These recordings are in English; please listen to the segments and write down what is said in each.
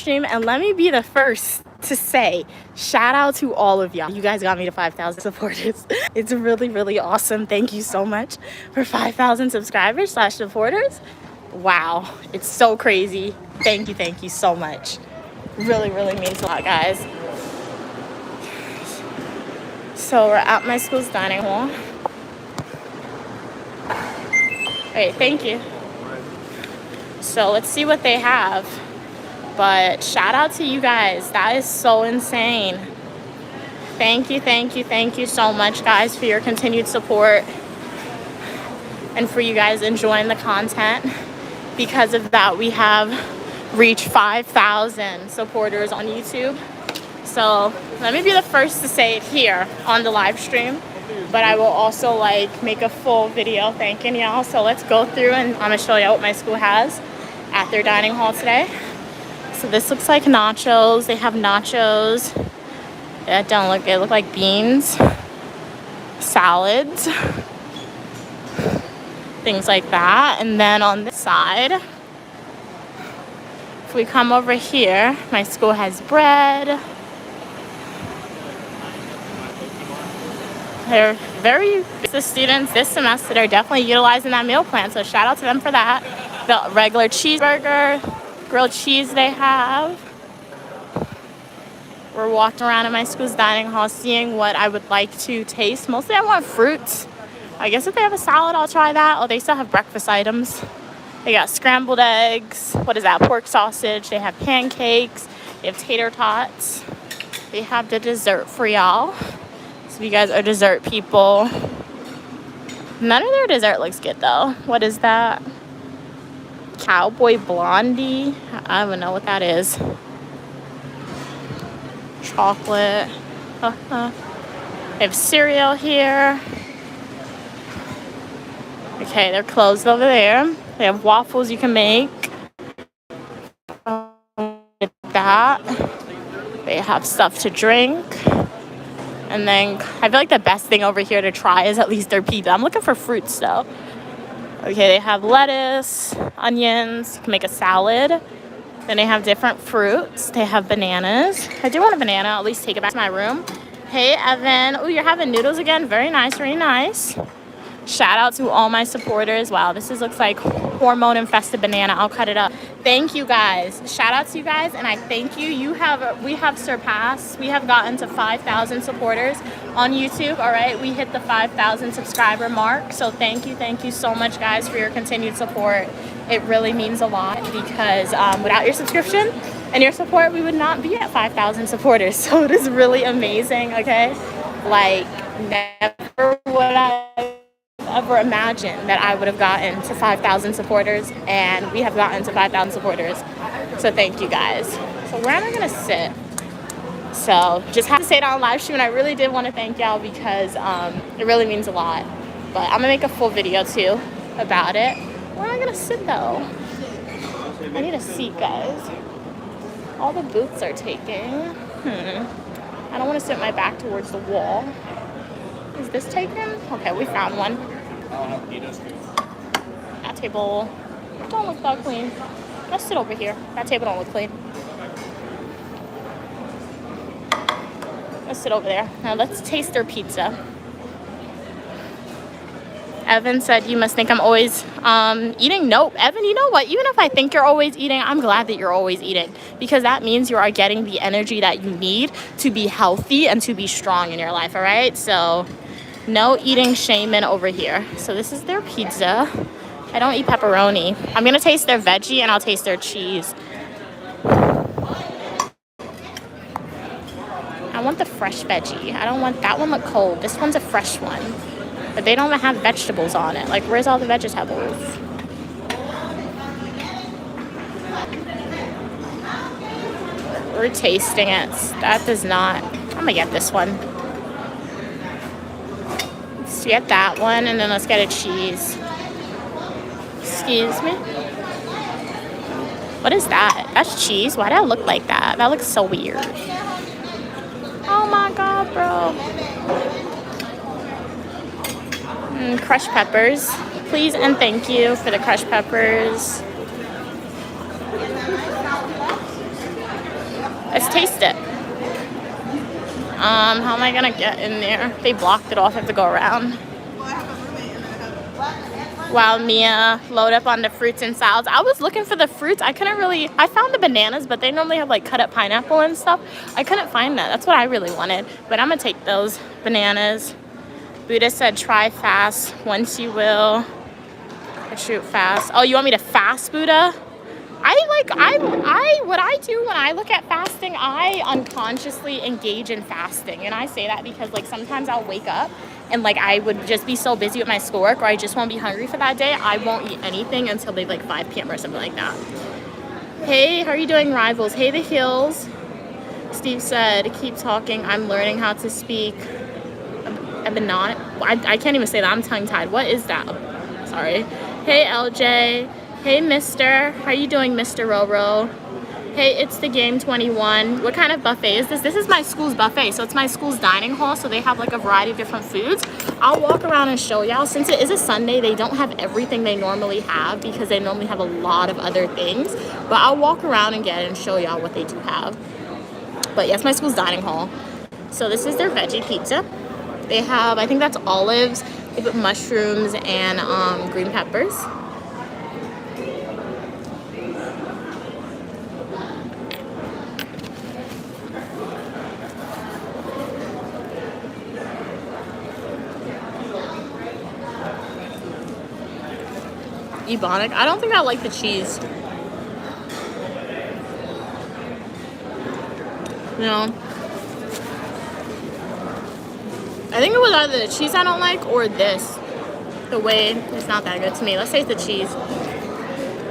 stream, and let me be the first to say shout out to all of y'all. You guys got me to 5,000 supporters. It's really, really awesome. Thank you so much for 5,000 subscribers / supporters. Wow, it's so crazy. Thank you so much. Really, really means a lot, guys. So we're at my school's dining hall. Wait, thank you. So let's see what they have. But shout out to you guys. That is so insane. Thank you so much, guys, for your continued support and for you guys enjoying the content. Because of that, we have reached 5,000 supporters on YouTube. So let me be the first to say it here on the live stream, but I will also make a full video thanking y'all. So let's go through and I'm gonna show you what my school has at their dining hall today. So this looks like nachos. They have nachos. They look like beans, salads, things like that. And then on this side, if we come over here, my school has bread. They're the students this semester, they're definitely utilizing that meal plan. So shout out to them for that. The regular cheeseburger, grilled cheese they have. We're walking around in my school's dining hall seeing what I would like to taste. Mostly I want fruits. I guess if they have a salad, I'll try that. Oh, they still have breakfast items. They got scrambled eggs. What is that? Pork sausage. They have pancakes. They have tater tots. They have the dessert for y'all. So if you guys are dessert people. None of their dessert looks good though. What is that? Cowboy Blondie. I don't even know what that is. Chocolate. They have cereal here. Okay, they're closed over there. They have waffles you can make. That. They have stuff to drink. And then I feel like the best thing over here to try is at least their pizza. I'm looking for fruits though. Okay, they have lettuce, onions. You can make a salad. Then they have different fruits. They have bananas. I do want a banana. I'll at least take it back to my room. Hey, Evan. Oh, you're having noodles again? Very nice, very nice. Shout out to all my supporters. Wow, looks like hormone-infested banana. I'll cut it up. Thank you, guys. Shout out to you guys, and I thank you. We have gotten to 5,000 supporters on YouTube, all right? We hit the 5,000 subscriber mark, so thank you so much, guys, for your continued support. It really means a lot because without your subscription and your support, we would not be at 5,000 supporters, so it is really amazing, okay? Never would I ever imagine that I would have gotten to 5,000 supporters, and we have gotten to 5,000 supporters. So thank you guys. So where am I gonna sit? So just have to say it on live stream, and I really did want to thank y'all because it really means a lot. But I'm gonna make a full video too about it. Where am I gonna sit though? I need a seat, guys. All the booths are taking. I don't want to sit my back towards the wall. Is this taken? Okay, we found one. That table don't look that clean. Let's sit over here. That table don't look clean. Let's sit over there. Now let's taste their pizza. Evan said, you must think I'm always eating. Nope. Evan, you know what? Even if I think you're always eating, I'm glad that you're always eating because that means you are getting the energy that you need to be healthy and to be strong in your life, all right? So no eating shaman over here. So this is their pizza. I don't eat pepperoni. I'm going to taste their veggie and I'll taste their cheese. I want the fresh veggie. I don't want that one look cold. This one's a fresh one. But they don't have vegetables on it. Like, where's all the vegetables? We're tasting it. That does not... I'm gonna get this one. Let's get that one, and then let's get a cheese. Excuse me? What is that? That's cheese? Why did it look like that? That looks so weird. Oh my god, bro. Crushed peppers. Please and thank you for the crushed peppers. Let's taste it. How am I gonna get in there? They blocked it off. I have to go around. While Mia load up on the fruits and salads. I was looking for the fruits. I couldn't really, I found the bananas, but they normally have like cut up pineapple and stuff. I couldn't find that. That's what I really wanted. But I'm gonna take those bananas. Buddha said try fast once you will. Shoot fast. Oh, you want me to fast, Buddha? What I do when I look at fasting, I unconsciously engage in fasting. And I say that because like sometimes I'll wake up and like I would just be so busy with my schoolwork or I just won't be hungry for that day. I won't eat anything until like 5 p.m. or something like that. Hey, how are you doing, Rivals? Hey, The Hills. Steve said, keep talking. I'm learning how to speak. I've been not. I can't even say that. I'm tongue-tied. What is that? Sorry. Hey, LJ. Hey, Mr. How you doing, Mr. Roro? Hey, it's the Game 21. What kind of buffet is this? This is my school's buffet. So it's my school's dining hall. So they have like a variety of different foods. I'll walk around and show y'all. Since it is a Sunday, they don't have everything they normally have because they normally have a lot of other things. But I'll walk around and get it and show y'all what they do have. But yes, my school's dining hall. So this is their veggie pizza. They have, I think that's olives. They put mushrooms and green peppers. Ebonic. I don't think I like the cheese. No. I think it was either the cheese I don't like or this. The way it's not that good to me. Let's taste the cheese.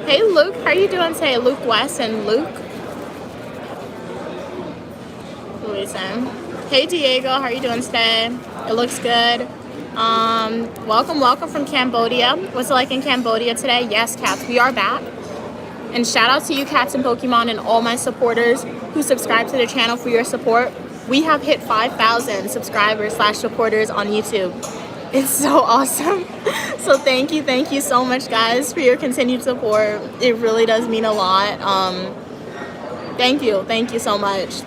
Hey Luke, how are you doing today? Luke West and Luke. Louisa. Hey Diego, how are you doing today? It looks good. Welcome from Cambodia. What's it like in Cambodia today? Yes, cats, we are back. And shout out to you cats and Pokemon and all my supporters who subscribe to the channel for your support. We have hit 5,000 subscribers / supporters on YouTube. It's so awesome. So thank you so much guys for your continued support. It really does mean a lot. Thank you so much.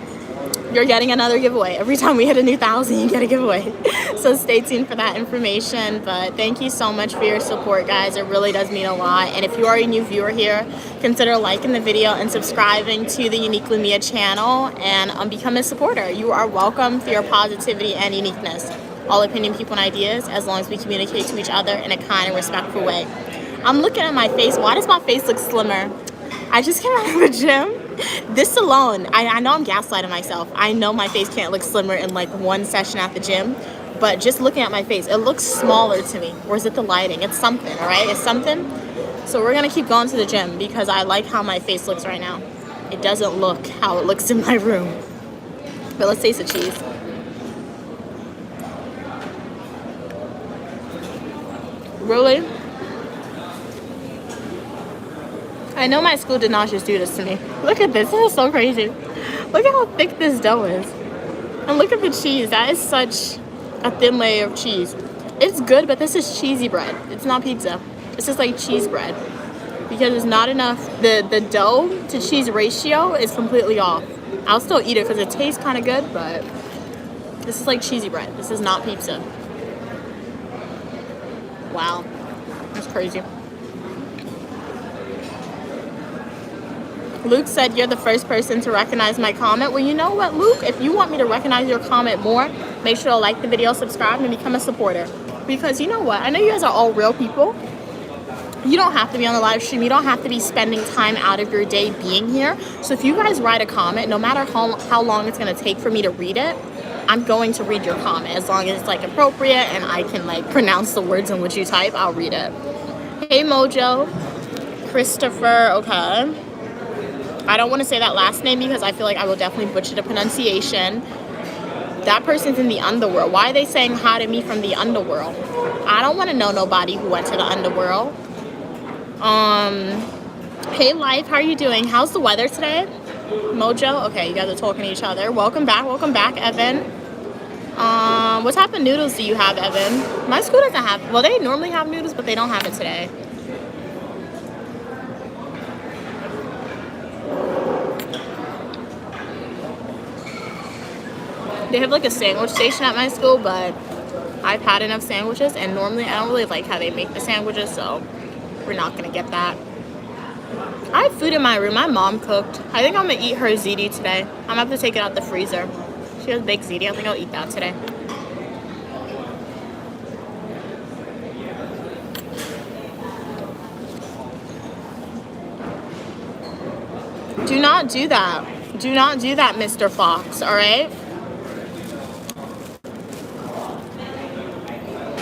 You're getting another giveaway. Every time we hit a new 1,000, you get a giveaway. So stay tuned for that information. But thank you so much for your support, guys. It really does mean a lot. And if you are a new viewer here, consider liking the video and subscribing to the Uniquely Mia channel and become a supporter. You are welcome for your positivity and uniqueness. All opinion, people, and ideas, as long as we communicate to each other in a kind and respectful way. I'm looking at my face. Why does my face look slimmer? I just came out of the gym. This alone, I know I'm gaslighting myself. I know my face can't look slimmer in like one session at the gym, but just looking at my face, it looks smaller to me. Or is it the lighting? It's something, all right? It's something. So we're gonna keep going to the gym because I like how my face looks right now. It doesn't look how it looks in my room. But let's taste the cheese. Really? I know my school did not just do this to me. Look at this. This is so crazy. Look at how thick this dough is. And look at the cheese. That is such a thin layer of cheese. It's good, but this is cheesy bread. It's not pizza. This is like cheese bread. Because it's not enough. The dough to cheese ratio is completely off. I'll still eat it because it tastes kind of good, but this is like cheesy bread. This is not pizza. Wow. That's crazy. Luke said you're the first person to recognize my comment. Well, you know what, Luke? If you want me to recognize your comment more, make sure to like the video, subscribe, and become a supporter. Because you know what? I know you guys are all real people. You don't have to be on the live stream. You don't have to be spending time out of your day being here. So if you guys write a comment, no matter how long it's going to take for me to read it, I'm going to read your comment. As long as it's like appropriate and I can like pronounce the words in which you type, I'll read it. Hey, Mojo. Christopher. Okay. I don't want to say that last name because I feel like I will definitely butcher the pronunciation. That person's in the underworld. Why are they saying hi to me from the underworld? I don't want to know nobody who went to the underworld. Hey, Life, how are you doing? How's the weather today? Mojo? Okay, you guys are talking to each other. Welcome back, Evan. What type of noodles do you have, Evan? My school doesn't have, well, they normally have noodles, but they don't have it today. They have like a sandwich station at my school, but I've had enough sandwiches, and normally I don't really like how they make the sandwiches, so we're not gonna get that. I have food in my room. My mom cooked. I think I'm gonna eat her ziti today. I'm gonna have to take it out the freezer. She has baked ziti. I think I'll eat that today. Do not do that. Do not do that, Mr. Fox, all right?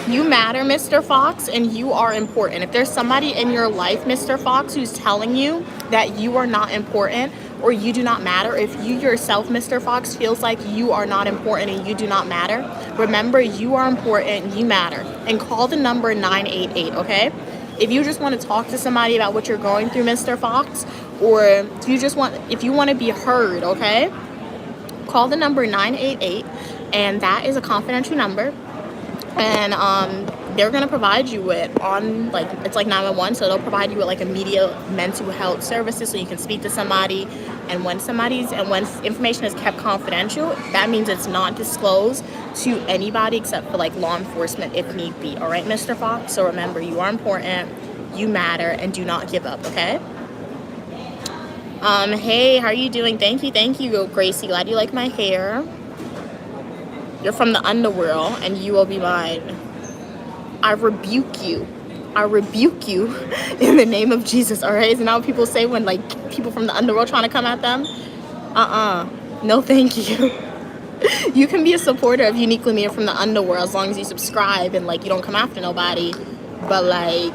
You matter, Mr. Fox, and you are important. If there's somebody in your life, Mr. Fox, who's telling you that you are not important or you do not matter, if you yourself, Mr. Fox, feels like you are not important and you do not matter, remember you are important, you matter. And call the number 988, okay? If you just want to talk to somebody about what you're going through, Mr. Fox, or if you want to be heard, okay? Call the number 988, and that is a confidential number. And they're gonna provide you with it's like 911, so they'll provide you with like immediate mental health services so you can speak to somebody. And when information is kept confidential, that means it's not disclosed to anybody except for like law enforcement if need be. All right, Mr. Fox. So remember, you are important, you matter, and do not give up. Okay. Hey, how are you doing? Thank you, Gracie. Glad you like my hair. You're from the underworld, and you will be mine. I rebuke you. I rebuke you in the name of Jesus, all right? Isn't that what people say when, like, people from the underworld trying to come at them? No, thank you. You can be a supporter of Uniquely Me from the underworld as long as you subscribe and, like, you don't come after nobody. But, like,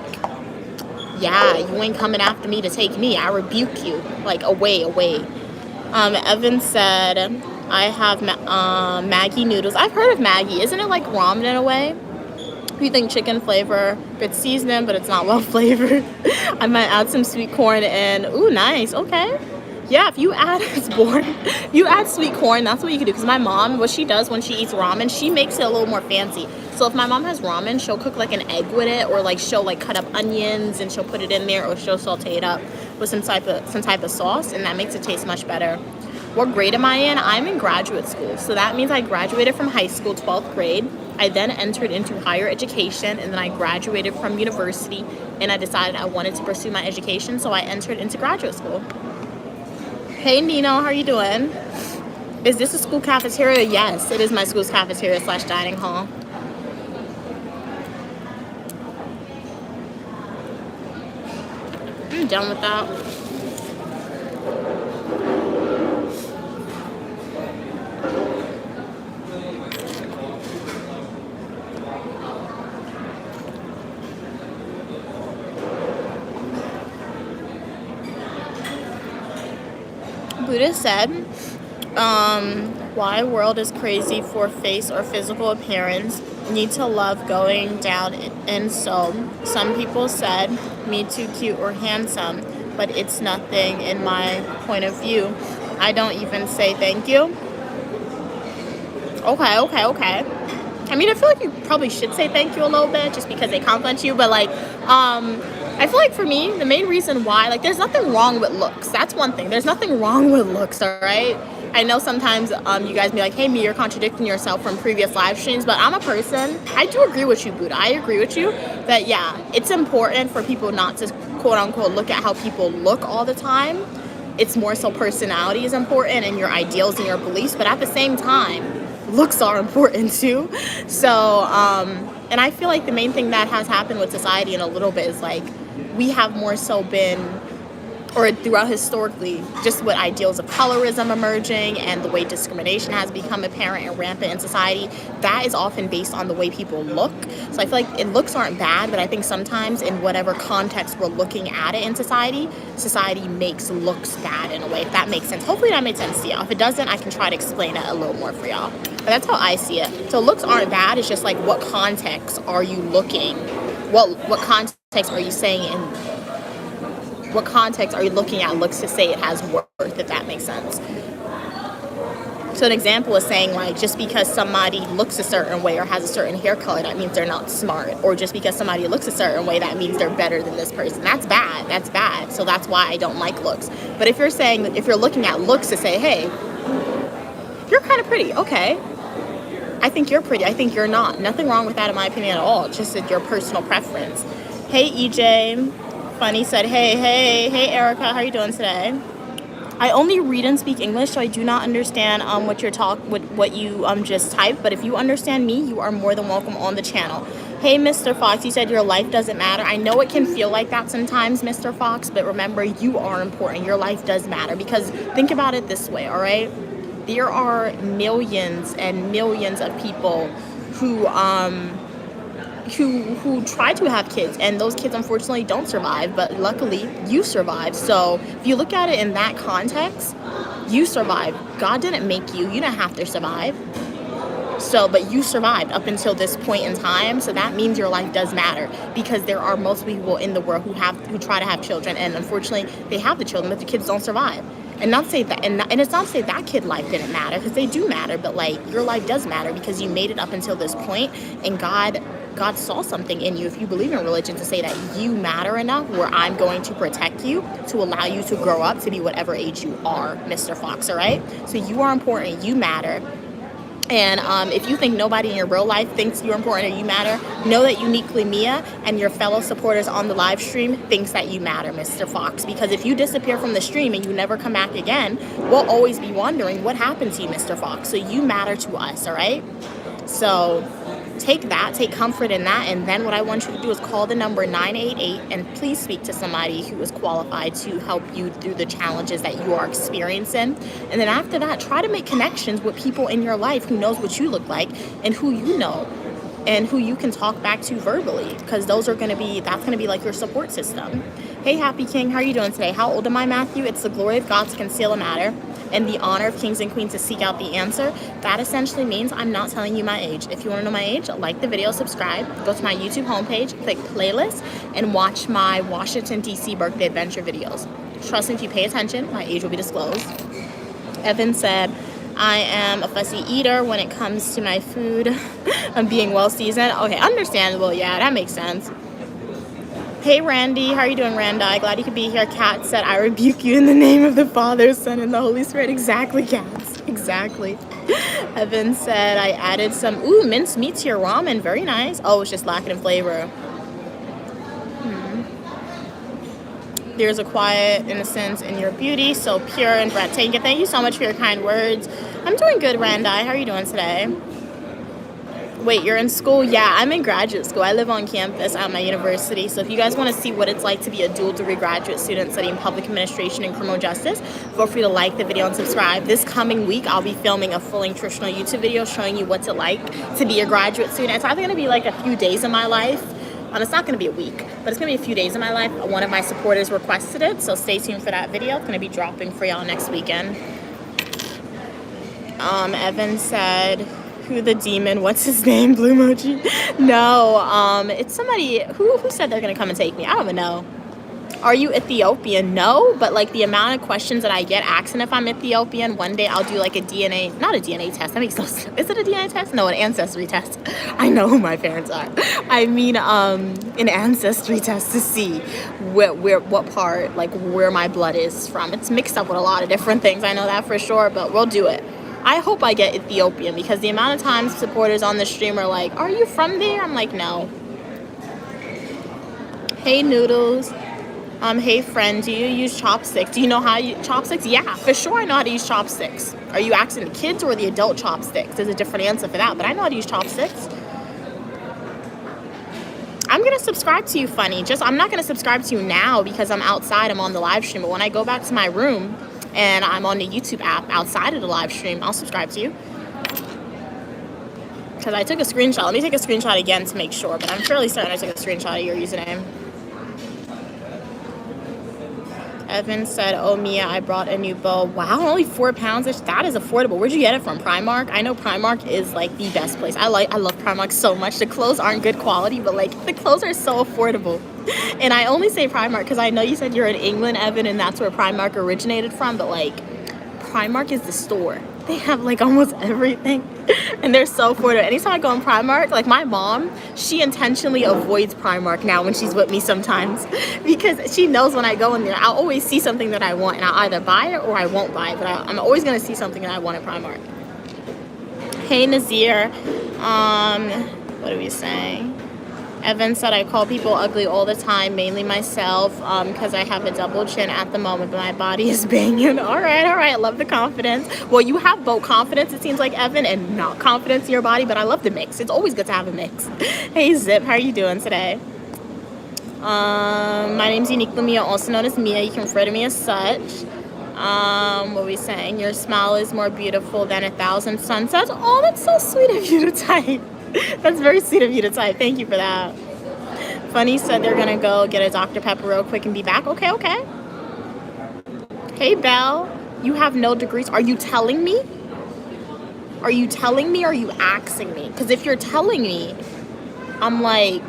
yeah, you ain't coming after me to take me. I rebuke you. Like, away. Evan said... I have Maggi noodles. I've heard of Maggi. Isn't it like ramen in a way? You think chicken flavor, it's seasoned, but it's not well flavored. I might add some sweet corn and, ooh, nice, okay. Yeah, if you add, you add sweet corn, that's what you can do. Because my mom, what she does when she eats ramen, she makes it a little more fancy. So if my mom has ramen, she'll cook like an egg with it, or like she'll like cut up onions and she'll put it in there, or she'll saute it up with some type of sauce, and that makes it taste much better. What grade am I in? I'm in graduate school. So that means I graduated from high school, 12th grade. I then entered into higher education, and then I graduated from university, and I decided I wanted to pursue my education, so I entered into graduate school. Hey, Nino, how are you doing? Is this a school cafeteria? Yes, it is my school's cafeteria / dining hall. I'm done with that. Buddha said, why world is crazy for face or physical appearance, need to love going down, and so some people said me too cute or handsome, but it's nothing in my point of view. I don't even say thank you. Okay. I mean, I feel like you probably should say thank you a little bit just because they compliment you, but like I feel like for me, the main reason why, like, there's nothing wrong with looks. That's one thing. There's nothing wrong with looks, all right? I know sometimes you guys be like, hey, me, you're contradicting yourself from previous live streams, but I'm a person. I do agree with you, Buddha. I agree with you that, yeah, it's important for people not to, quote unquote, look at how people look all the time. It's more so personality is important and your ideals and your beliefs, but at the same time, looks are important too. So, and I feel like the main thing that has happened with society in a little bit is like, we have more so been, or throughout historically, just with ideals of colorism emerging and the way discrimination has become apparent and rampant in society, that is often based on the way people look. So I feel like looks aren't bad, but I think sometimes in whatever context we're looking at it in society makes looks bad in a way, if that makes sense. Hopefully that made sense to y'all. If it doesn't, I can try to explain it a little more for y'all. But that's how I see it. So looks aren't bad, it's just like what context are you looking? What context are you saying in what context are you looking at looks to say it has worth, if that makes sense. So an example is saying, like, just because somebody looks a certain way or has a certain hair color, that means they're not smart. Or just because somebody looks a certain way, that means they're better than this person. That's bad. That's bad. So that's why I don't like looks. But if you're saying, if you're looking at looks to say, hey, you're kind of pretty, okay, I think you're pretty. I think you're not. Nothing wrong with that in my opinion at all. It's just your personal preference. Hey, EJ. Funny said, hey, Erica. How are you doing today? I only read and speak English, so I do not understand what you just typed. But if you understand me, you are more than welcome on the channel. Hey, Mr. Fox, you said your life doesn't matter. I know it can feel like that sometimes, Mr. Fox, but remember, you are important. Your life does matter, because think about it this way, all right? There are millions and millions of people who try to have kids, and those kids unfortunately don't survive, but luckily you survived. So if you look at it in that context, you survived. God didn't make you. You didn't have to survive. So, but you survived up until this point in time, so that means your life does matter, because there are most people in the world who try to have children, and unfortunately they have the children, but the kids don't survive. And not to say that, and it's not to say that kid life didn't matter, because they do matter, but like your life does matter because you made it up until this point, and God saw something in you, if you believe in religion, to say that you matter enough where I'm going to protect you to allow you to grow up to be whatever age you are, Mr. Fox, all right? So you are important, you matter. And if you think nobody in your real life thinks you're important or you matter, know that uniquely Mia and your fellow supporters on the live stream thinks that you matter, Mr. Fox. Because if you disappear from the stream and you never come back again, we'll always be wondering what happened to you, Mr. Fox. So you matter to us, all right? So take comfort in that, and then what I want you to do is call the number 988 and please speak to somebody who is qualified to help you through the challenges that you are experiencing. And then after that, try to make connections with people in your life who knows what you look like and who you know and who you can talk back to verbally, because that's going to be like your support system. Hey, Happy King, how are you doing today? How old am I, Matthew? It's the glory of God to conceal a matter and the honor of kings and queens to seek out the answer. That essentially means I'm not telling you my age. If you want to know my age, like the video, subscribe, go to my YouTube homepage, click playlist, and watch my Washington, D.C. birthday adventure videos. Trust me, if you pay attention, my age will be disclosed. Evan said, I am a fussy eater when it comes to my food. I'm being well seasoned. Okay, understandable. Yeah, that makes sense. Hey, Randy. How are you doing, Randi? Glad you could be here. Kat said, I rebuke you in the name of the Father, Son, and the Holy Spirit. Exactly, Kat. Exactly. Evan said, I added some, minced meat to your ramen. Very nice. Oh, it's just lacking in flavor. There's a quiet innocence in your beauty, so pure and breathtaking. Thank you so much for your kind words. I'm doing good, Randi. How are you doing today? Wait, you're in school? Yeah, I'm in graduate school. I live on campus at my university. So if you guys want to see what it's like to be a dual degree graduate student studying public administration and criminal justice, feel free to like the video and subscribe. This coming week, I'll be filming a full nutritional YouTube video showing you what's it like to be a graduate student. It's either going to be like a few days of my life. It's not going to be a week, but it's going to be a few days of my life. One of my supporters requested it, so stay tuned for that video. It's going to be dropping for y'all next weekend. Evan said, who the demon? What's his name? Blue emoji? No, it's somebody who said they're going to come and take me. I don't even know. Are you Ethiopian? No, but like the amount of questions that I get asking if I'm Ethiopian, one day I'll do like not a DNA test. That makes no sense. Is it a DNA test? No, an ancestry test. I know who my parents are. I mean, an ancestry test to see what part, like where my blood is from. It's mixed up with a lot of different things. I know that for sure, but we'll do it. I hope I get Ethiopian, because the amount of times supporters on the stream are like, are you from there? I'm like, no. Hey, Noodles. Hey friend, do you use chopsticks? Do you know how to use chopsticks? Yeah, for sure I know how to use chopsticks. Are you asking the kids or the adult chopsticks? There's a different answer for that, but I know how to use chopsticks. I'm gonna subscribe to you, Funny. I'm not gonna subscribe to you now because I'm outside, I'm on the live stream, but when I go back to my room and I'm on the YouTube app outside of the live stream, I'll subscribe to you. Because I took a screenshot. Let me take a screenshot again to make sure, but I'm fairly certain I took a screenshot of your username. Evan said, oh, Mia, I brought a new bow. Wow, only 4 pounds. That is affordable. Where'd you get it from? Primark? I know Primark is like the best place. I love Primark so much. The clothes aren't good quality, but like the clothes are so affordable. And I only say Primark because I know you said you're in England, Evan, and that's where Primark originated from, but like Primark is the store. They have like almost everything and they're so affordable. Anytime I go in Primark, like my mom, she intentionally avoids Primark now when she's with me sometimes because she knows when I go in there, I'll always see something that I want and I'll either buy it or I won't buy it, but I'm always going to see something that I want at Primark. Hey Nazir, what are we saying? Evan said, I call people ugly all the time, mainly myself, because I have a double chin at the moment, but my body is banging. All right, I love the confidence. Well, you have both confidence, it seems like, Evan, and not confidence in your body, but I love the mix. It's always good to have a mix. Hey Zip, how are you doing today? My name's Unique Lamia, also known as Mia. You can refer to me as such. What are we saying? Your smile is more beautiful than 1,000 sunsets. Oh, that's so sweet of you to type. That's very sweet of you to type. Thank you for that. Funny said they're gonna go get a Dr. Pepper real quick and be back. Okay. Hey, Belle. You have no degrees. Are you telling me? Are you telling me or are you asking me? Because if you're telling me, I'm like,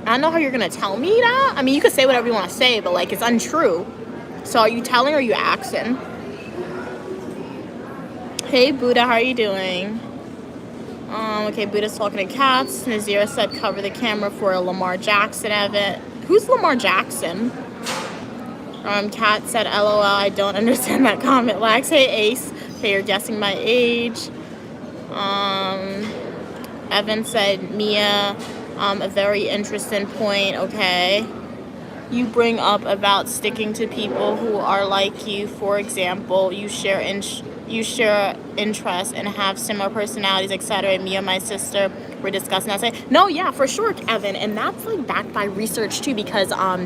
I don't know how you're gonna tell me that. I mean, you could say whatever you want to say, but like, it's untrue. So are you telling or are you asking? Hey, Buddha, how are you doing? Okay, Buddha's talking to cats. Nazira said cover the camera for a Lamar Jackson event. Who's Lamar Jackson? Kat said LOL, I don't understand that comment. Lax, hey Ace. Okay, you're guessing my age. Evan said Mia, a very interesting point. Okay. You bring up about sticking to people who are like you. For example, you share interests and have similar personalities, etc. Me and my sister were discussing that. No, yeah, for sure, Evan, and that's like backed by research too, because I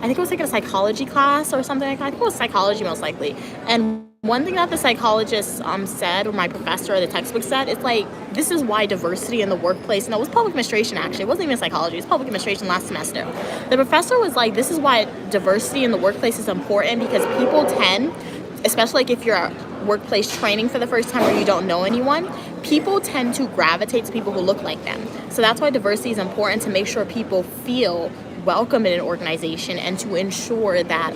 think it was like a psychology class or something like that. I think it was psychology most likely, and one thing that the psychologist said, or my professor or the textbook said, it's like, this is why diversity in the workplace, no, it was public administration actually, it wasn't even psychology, it was public administration last semester. The professor was like, this is why diversity in the workplace is important, because people tend, especially like if you're at workplace training for the first time or you don't know anyone, people tend to gravitate to people who look like them. So that's why diversity is important, to make sure people feel welcome in an organization and to ensure that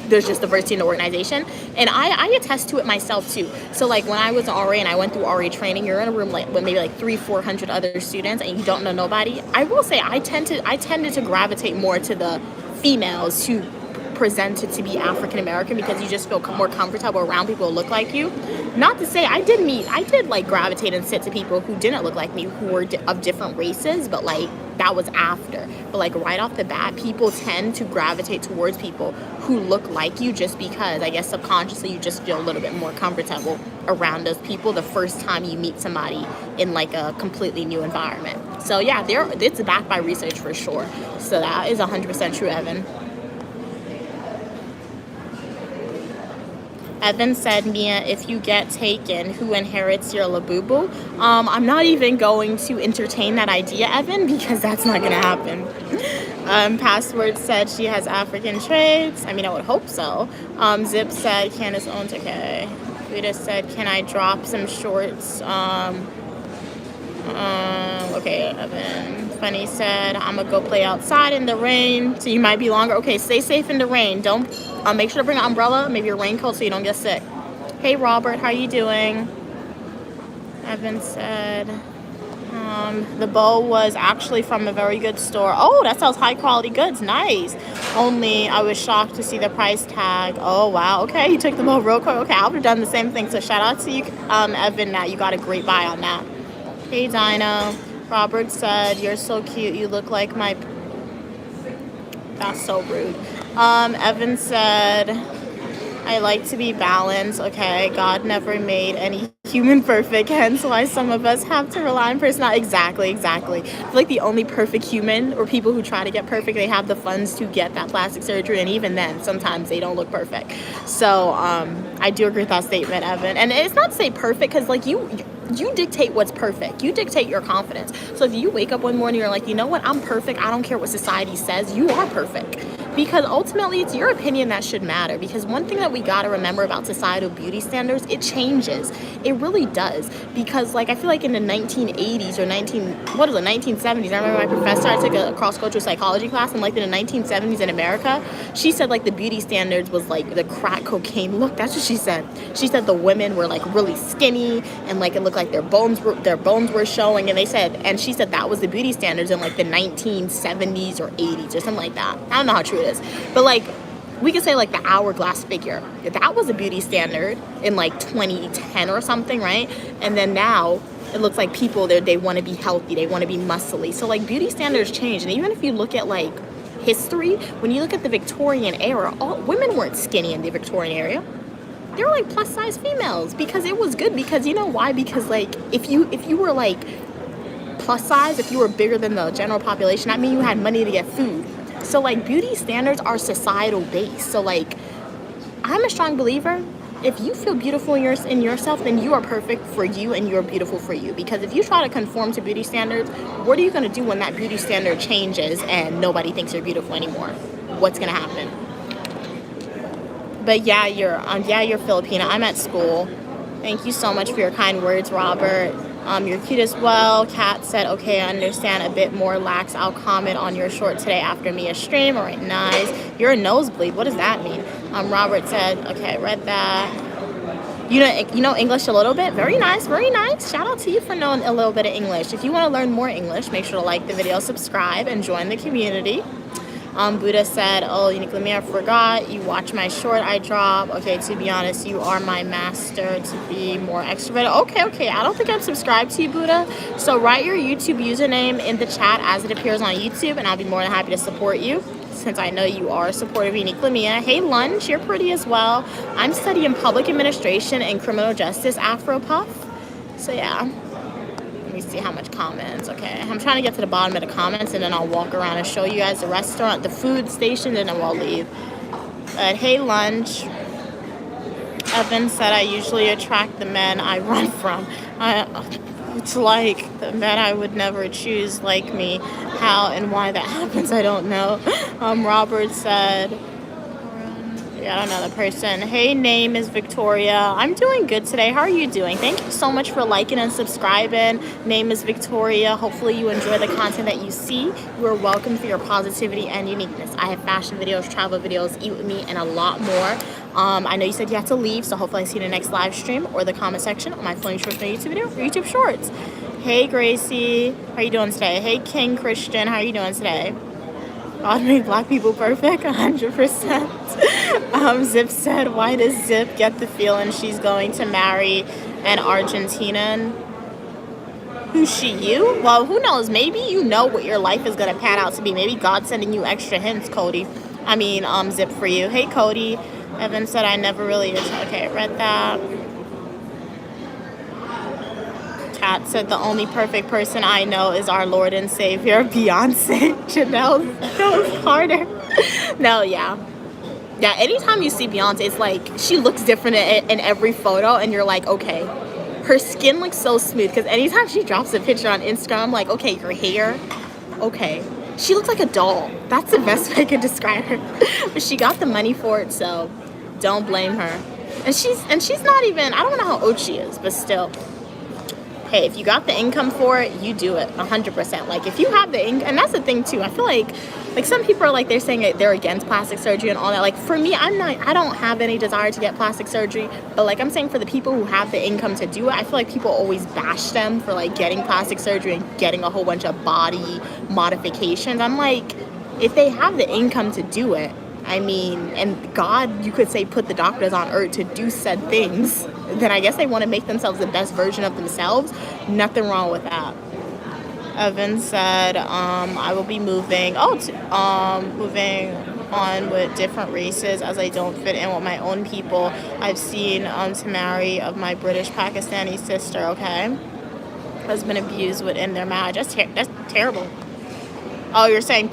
there's just diversity in the organization. And I attest to it myself too. So like when I was an RA and I went through RA training, you're in a room like with maybe like 300-400 other students and you don't know nobody. I will say I tended to gravitate more to the females who presented to be African American, because you just feel more comfortable around people who look like you. Not to say I did like gravitate and sit to people who didn't look like me, who were of different races, but like that was after. But like right off the bat, people tend to gravitate towards people who look like you, just because I guess subconsciously you just feel a little bit more comfortable around those people the first time you meet somebody in like a completely new environment. So yeah, it's backed by research for sure. So that is 100% true, Evan. Evan said, Mia, if you get taken, who inherits your Labubu? I'm not even going to entertain that idea, Evan, because that's not going to happen. Password said she has African traits. I mean, I would hope so. Zip said, Candace owns, okay. Rita said, can I drop some shorts? Okay, Evan. Funny said, I'm gonna go play outside in the rain, so you might be longer. Okay, stay safe in the rain. Don't make sure to bring an umbrella, maybe a raincoat, so you don't get sick. Hey Robert, how you doing? Evan said, the bow was actually from a very good store. Oh, that sells high quality goods. Nice. Only I was shocked to see the price tag. Oh wow. Okay, you took the bow real quick. Okay, I would have done the same thing. So shout out to you, Evan. That you got a great buy on that. Hey Dinah. Robert said, you're so cute, you look like my... That's so rude. Evan said, I like to be balanced. Okay, God never made any human perfect, hence why some of us have to rely on personality. Exactly. I feel like the only perfect human, or people who try to get perfect, they have the funds to get that plastic surgery, and even then, sometimes they don't look perfect. So, I do agree with that statement, Evan. And it's not to say perfect, because like you dictate what's perfect. You dictate your confidence. So if you wake up one morning, you're like, you know what, I'm perfect. I don't care what society says. You are perfect. Because ultimately, it's your opinion that should matter. Because one thing that we got to remember about societal beauty standards, it changes. It really does. Because like, I feel like in the 1980s or 1970s, I remember my professor, I took a cross-cultural psychology class, and like in the 1970s in America, she said like the beauty standards was like the crack cocaine look. That's what she said. She said the women were like really skinny and like it looked like their bones were showing, and she said that was the beauty standards in like the 1970s or 80s or something like that. I don't know how true it is, but like we could say like the hourglass figure. That was a beauty standard in like 2010 or something, right? And then now it looks like people, they want to be healthy, they want to be muscly. So like beauty standards change. And even if you look at like history, when you look at the Victorian era, all women weren't skinny in the Victorian era. They were like plus size females because it was good. Because you know why? Because like if you were like plus size, if you were bigger than the general population, that means you had money to get food. So like beauty standards are societal based. So like I'm a strong believer, if you feel beautiful in yourself, then you are perfect for you and you're beautiful for you. Because if you try to conform to beauty standards, what are you going to do when that beauty standard changes and nobody thinks you're beautiful anymore? What's going to happen? But yeah, you're Filipino. I'm at school. Thank you so much for your kind words, Robert. You're cute as well. Kat said, okay, I understand a bit more lax. I'll comment on your short today after Mia's stream. All right, nice. You're a nosebleed. What does that mean? Robert said, okay, I read that. You know English a little bit? Very nice, very nice. Shout out to you for knowing a little bit of English. If you want to learn more English, make sure to like the video, subscribe, and join the community. Buddha said, oh, Uniquely Me, I forgot. You watch my short I drop. Okay, to be honest, you are my master to be more extroverted. Okay. I don't think I'm subscribed to you, Buddha. So write your YouTube username in the chat as it appears on YouTube, and I'll be more than happy to support you since I know you are supportive of Uniquely Mia. Hey, Lunch, you're pretty as well. I'm studying public administration and criminal justice, Afro Puff. So yeah. Let me see how much comments. Okay, I'm trying to get to the bottom of the comments, and then I'll walk around and show you guys the restaurant, the food station, and then we'll leave. But hey, Lunch. Evan said, I usually attract the men I run from. It's like the men I would never choose like me. How and why that happens, I don't know. Robert said, yeah, another person. Hey, name is Victoria. I'm doing good today. How are you doing? Thank you so much for liking and subscribing. Name is Victoria. Hopefully you enjoy the content that you see. You are welcome for your positivity and uniqueness. I have fashion videos, travel videos, eat with me, and a lot more. I know you said you had to leave, so hopefully I see you in the next live stream or the comment section on my Flowing Shorts YouTube video or YouTube Shorts. Hey, Gracie. How are you doing today? Hey, King Christian. How are you doing today? God made black people perfect, 100%. Zip said, why does Zip get the feeling she's going to marry an Argentinian? Who's she, you? Well, who knows? Maybe you know what your life is going to pan out to be. Maybe God's sending you extra hints, Cody. Zip for you. Hey, Cody. Evan said, I never really... Okay, I read that. Kat said, the only perfect person I know is our Lord and Savior, Beyonce. Janelle, that was harder. No, yeah. Yeah, anytime you see Beyonce, it's like she looks different in every photo, and you're like, okay. Her skin looks so smooth, because anytime she drops a picture on Instagram, I'm like, okay, your hair, okay. She looks like a doll. That's the best way I could describe her. But she got the money for it, so don't blame her. And she's not even, I don't know how old she is, but still. Hey, if you got the income for it, you do it 100%. Like if you have the income, and that's the thing too. I feel like some people are like, they're saying they're against plastic surgery and all that. Like for me, I don't have any desire to get plastic surgery, but like I'm saying for the people who have the income to do it, I feel like people always bash them for like getting plastic surgery and getting a whole bunch of body modifications. I'm like, if they have the income to do it, I mean, and God, you could say, put the doctors on earth to do said things, then I guess they want to make themselves the best version of themselves. Nothing wrong with that. Evan said, I will be moving moving on with different races as I don't fit in with my own people. I've seen to marry of my British Pakistani sister, okay? Has been abused within their marriage. That's terrible. Oh, you're saying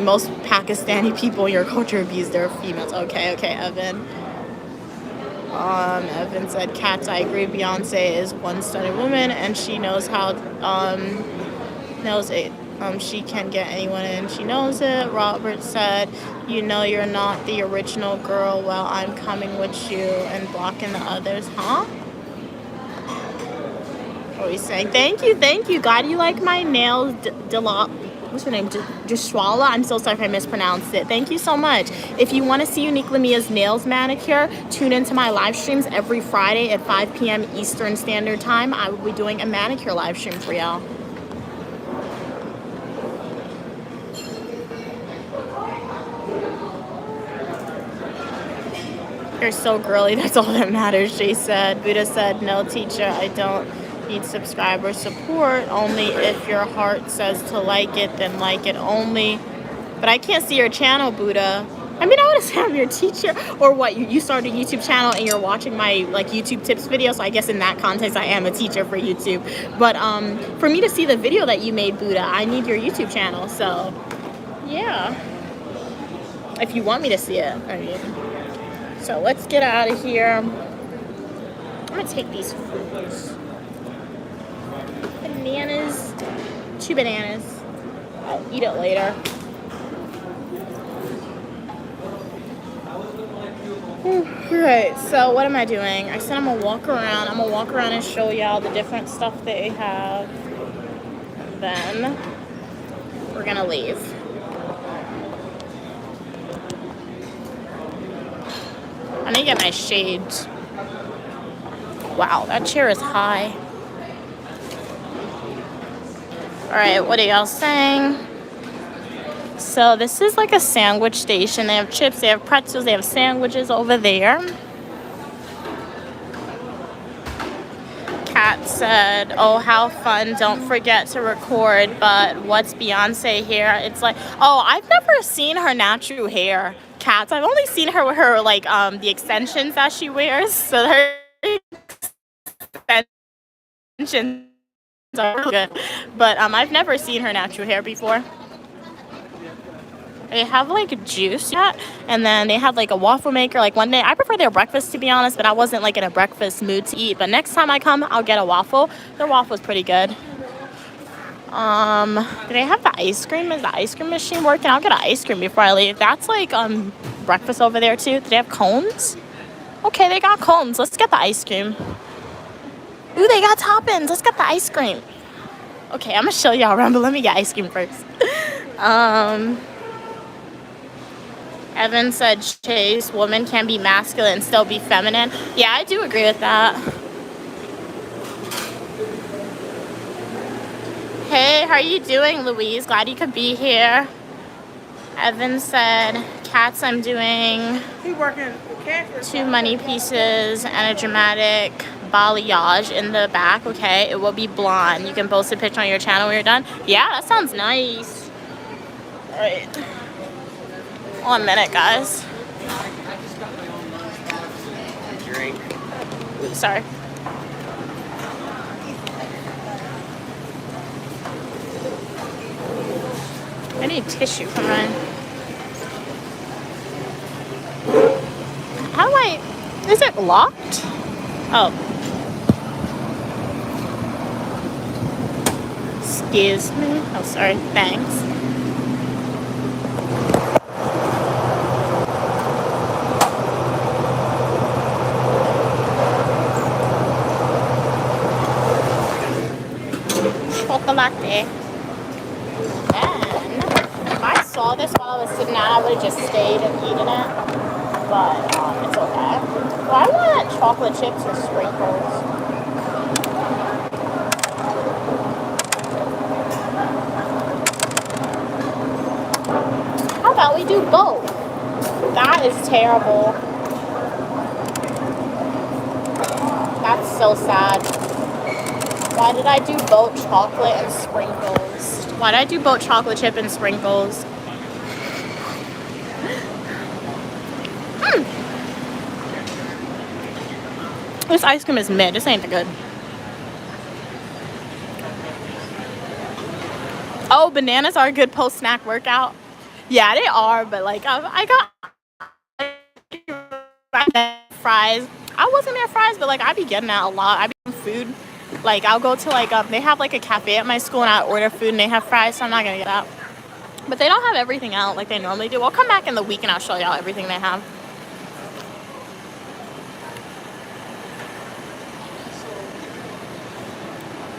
most Pakistani people in your culture abuse their females. Okay, Evan. Evan said, Kat, I agree. Beyonce is one stunning woman, and she knows how, knows it. She can get anyone in. She knows it. Robert said, you know you're not the original girl. Well, I'm coming with you and blocking the others. Huh? What are you saying? Thank you. God, you like my nails, what's her name? Joshua. I'm so sorry if I mispronounced it. Thank you so much. If you want to see Uniquely Mia's nails manicure, tune into my live streams every Friday at 5 p.m. Eastern Standard Time. I will be doing a manicure live stream for y'all. You're so girly, that's all that matters, Jay said. Buddha said, no, teacher, I don't need subscriber support. Only if your heart says to like it, then like it only. But I can't see your channel, Buddha. I mean, I would say I'm your teacher. Or what, you started a YouTube channel and you're watching my like YouTube tips video, so I guess in that context I am a teacher for YouTube. But for me to see the video that you made, Buddha, I need your YouTube channel, so yeah. If you want me to see it, I mean. So let's get out of here. I'm gonna take these fruits. Bananas, 2 bananas. I'll eat it later. Alright, so what am I doing? I said I'm gonna walk around. I'm gonna walk around and show y'all the different stuff they have. And then we're gonna leave. I need to get my shades. Wow, that chair is high. Alright, what are y'all saying? So this is like a sandwich station. They have chips, they have pretzels, they have sandwiches over there. Kat said, oh, how fun, don't forget to record. But what's Beyonce hair? It's like, oh, I've never seen her natural hair, Kat. I've only seen her with her like the extensions that she wears. So her extensions are really good. But I've never seen her natural hair before. They have like juice yet, and then they have like a waffle maker. Like one day, I prefer their breakfast to be honest, but I wasn't like in a breakfast mood to eat. But next time I come, I'll get a waffle. Their waffle's pretty good. Do they have the ice cream? Is the ice cream machine working? I'll get an ice cream before I leave. That's like breakfast over there too. Do they have cones? Okay, they got cones. Let's get the ice cream. Ooh, they got toppings. Let's get the ice cream. Okay, I'm gonna show y'all around, but let me get ice cream first. Evan said, Chase, women can be masculine and still be feminine. Yeah, I do agree with that. Hey, how are you doing, Louise? Glad you could be here. Evan said, Cats, I'm doing 2 money pieces and a dramatic balayage in the back. Okay, it will be blonde. You can post a picture on your channel when you're done. Yeah, that sounds nice. All right. 1 minute, guys. Drink. Ooh, sorry. I need tissue for mine. How do I... Is it locked? Oh. Excuse me. Oh, sorry. Thanks. Chocolate. And if I saw this while I was sitting down, I would have just stayed and eaten it. But it's okay. So I want chocolate chips or sprinkles. How about we do both? That is terrible. That's so sad. Why did I do both chocolate and sprinkles? Why did I do both chocolate chip and sprinkles? This ice cream is mid. This ain't good. Oh, bananas are a good post-snack workout. Yeah, they are, but like I got fries. I wasn't at fries, but like I be getting that a lot. I be getting food. Like I'll go to like they have like a cafe at my school and I order food and they have fries, so I'm not gonna get that. But they don't have everything out like they normally do. I'll come back in the week and I'll show y'all everything they have.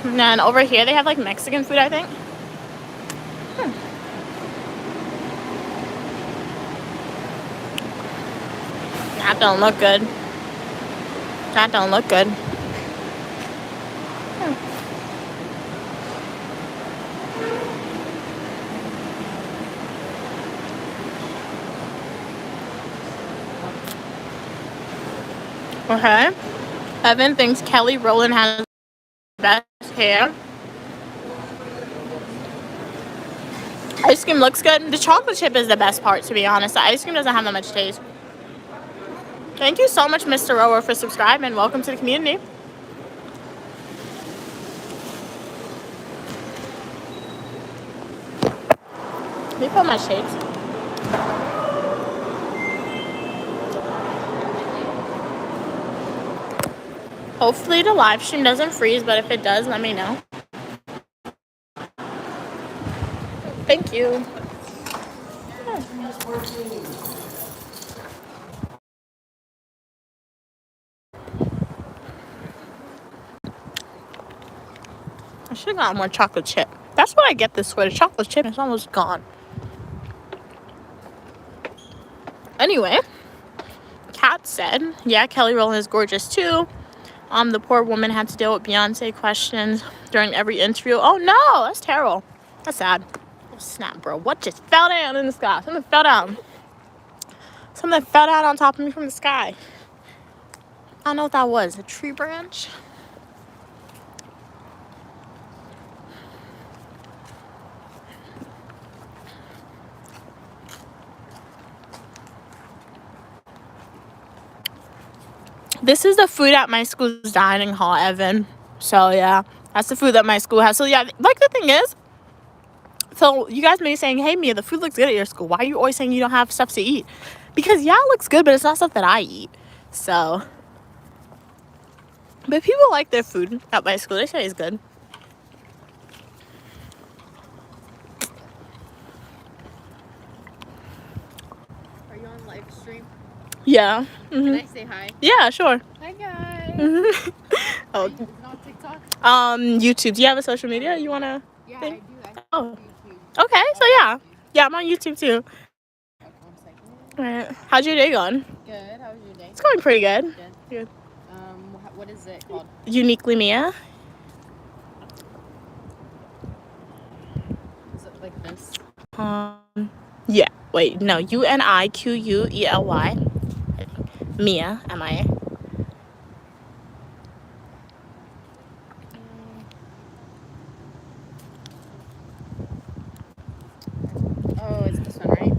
And then over here they have like Mexican food, I think. That don't look good. That don't look good. Okay. Evan thinks Kelly Rowland has the best hair. Ice cream looks good. The chocolate chip is the best part, to be honest. The ice cream doesn't have that much taste. Thank you so much, Mr. Rower, for subscribing. Welcome to the community. Let me put my shades. Hopefully the live stream doesn't freeze, but if it does, let me know. Thank you. I should have gotten more chocolate chip. That's what I get this for. The chocolate chip is almost gone. Anyway, Kat said, yeah, Kelly Rowland is gorgeous too. The poor woman had to deal with Beyonce questions during every interview. Oh no, that's terrible. That's sad. Oh snap, bro. What just fell down in the sky? Something fell down. Something fell down on top of me from the sky. I don't know what that was. A tree branch? This is the food at my school's dining hall, Evan. So yeah, that's the food that my school has. So yeah, like the thing is, so you guys may be saying, hey Mia, the food looks good at your school. Why are you always saying you don't have stuff to eat? Because yeah, it looks good, but it's not stuff that I eat. So, but people like their food at my school. They say it's good. Are you on live stream? Yeah. Can I say hi? Yeah, sure. Hi guys. Oh. Is it on TikTok? YouTube. Do you have a social media you wanna? Yeah, Think? I do. Oh. YouTube. Okay, so yeah, I'm on YouTube too. Okay, 1 second. Alright. How's your day going? Good. How was your day? It's going pretty good. Good. What is it called? Uniquely Mia. Is it like this? Yeah. Wait, no. UNIQUELY. Mia, MIA. Oh, it's this one, right?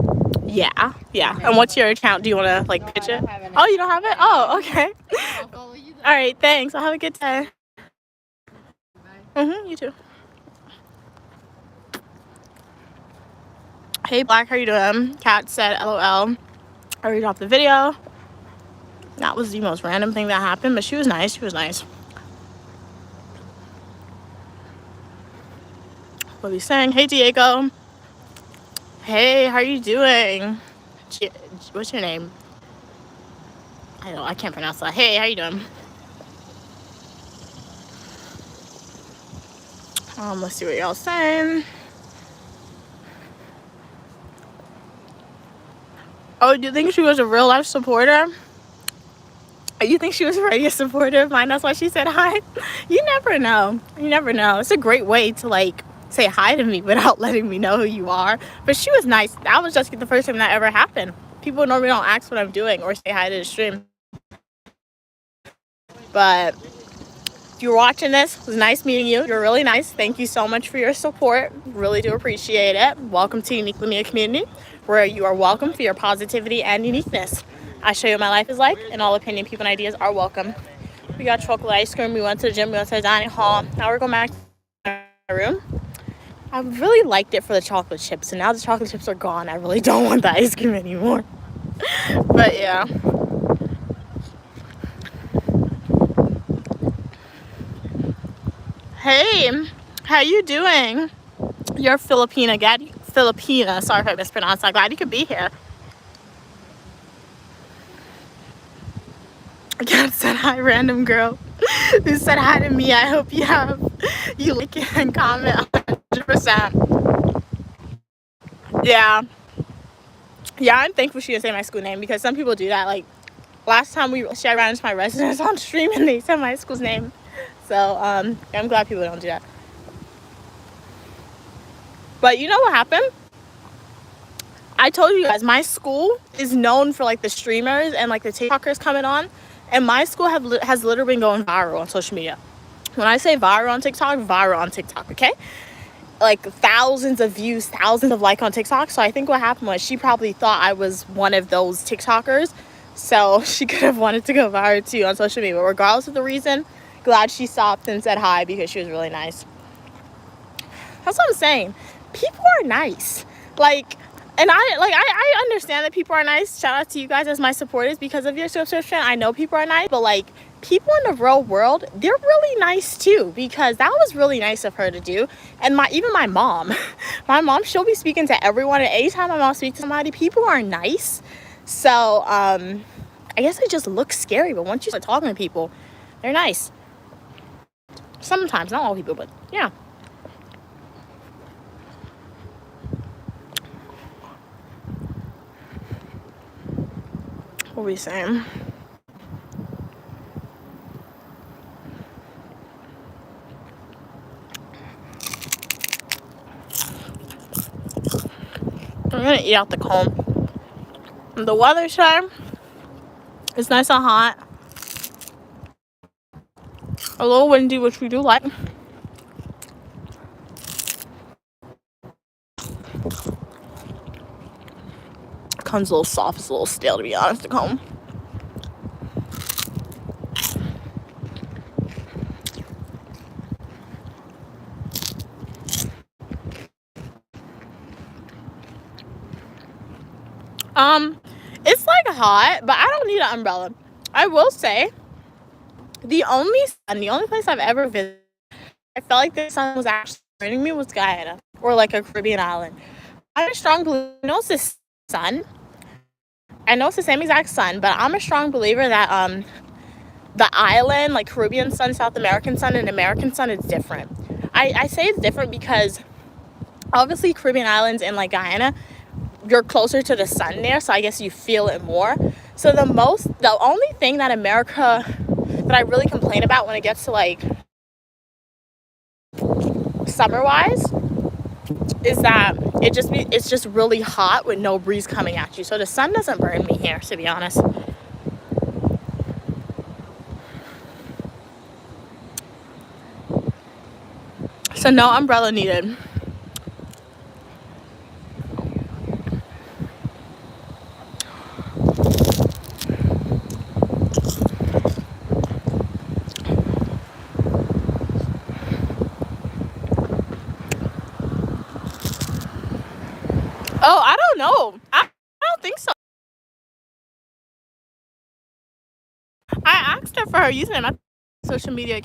Yeah. Okay. And what's your account? Do you want to like pitch I it? don't have an Oh, you don't have it? Oh, okay. I'll follow you then. All right. Thanks. I'll have a good day. Bye. You too. Hey Black, how you doing? Kat said LOL. I already dropped the video. That was the most random thing that happened, but she was nice. What are we saying? Hey Diego. Hey, how are you doing? What's your name? I can't pronounce that. Hey, how you doing? Let's see what y'all saying. Oh, do you think she was a real life supporter? You think she was already a supporter of mine? That's why she said hi? You never know. It's a great way to like say hi to me without letting me know who you are. But she was nice. That was just the first time that ever happened. People normally don't ask what I'm doing or say hi to the stream. But if you're watching this, it was nice meeting you. You're really nice. Thank you so much for your support. Really do appreciate it. Welcome to Uniquely Mia community, where you are welcome for your positivity and uniqueness. I show you what my life is like, and all opinion, people, and ideas are welcome. We got chocolate ice cream. We went to the gym. We went to the dining hall. Now we're going back to my room. I really liked it for the chocolate chips, and now the chocolate chips are gone. I really don't want the ice cream anymore. But yeah. Hey, how you doing? You're Filipina. Filipina. Sorry if I mispronounced. I'm glad you could be here. Kat said hi, random girl who said hi to me. I hope you like it and comment 100%. Yeah, I'm thankful she didn't say my school name, because some people do that. Like last time she ran into my residence on stream and they said my school's name. So I'm glad people don't do that. But you know what happened? I told you guys, my school is known for like the streamers and like the TikTokers coming on And my school has literally been going viral on social media. When I say viral on TikTok, okay? Like thousands of views, thousands of likes on TikTok. So I think what happened was she probably thought I was one of those TikTokers. So she could have wanted to go viral too on social media. But regardless of the reason, glad she stopped and said hi because she was really nice. That's what I'm saying. People are nice. Like, and I understand that people are nice. Shout out to you guys as my supporters because of your subscription. I know people are nice, but like people in the real world, they're really nice too, because that was really nice of her to do. And even my mom, she'll be speaking to everyone, and anytime my mom speaks to somebody, people are nice. So I guess it just looks scary, but once you start talking to people, they're nice. Sometimes, not all people, but yeah. What were we saying? I'm gonna eat out the cone. The weather today is nice and hot. A little windy, which we do like. Cone's a little soft, it's a little stale to be honest, the cone. It's like hot, but I don't need an umbrella. I will say, the only place I've ever visited, I felt like the sun was actually burning me was Guyana, or like a Caribbean island. I'm a strong believer, I know it's the sun. I know it's the same exact sun, but I'm a strong believer that the island, like Caribbean sun, South American sun, and American sun is different. I say it's different because obviously Caribbean islands and like Guyana, you're closer to the sun there, so I guess you feel it more. So the only thing that America that I really complain about when it gets to like summer wise is that it's just really hot with no breeze coming at you. So the sun doesn't burn me here, to be honest. So no umbrella needed. Oh, I don't know. I don't think so. I asked her for her username. My social media account.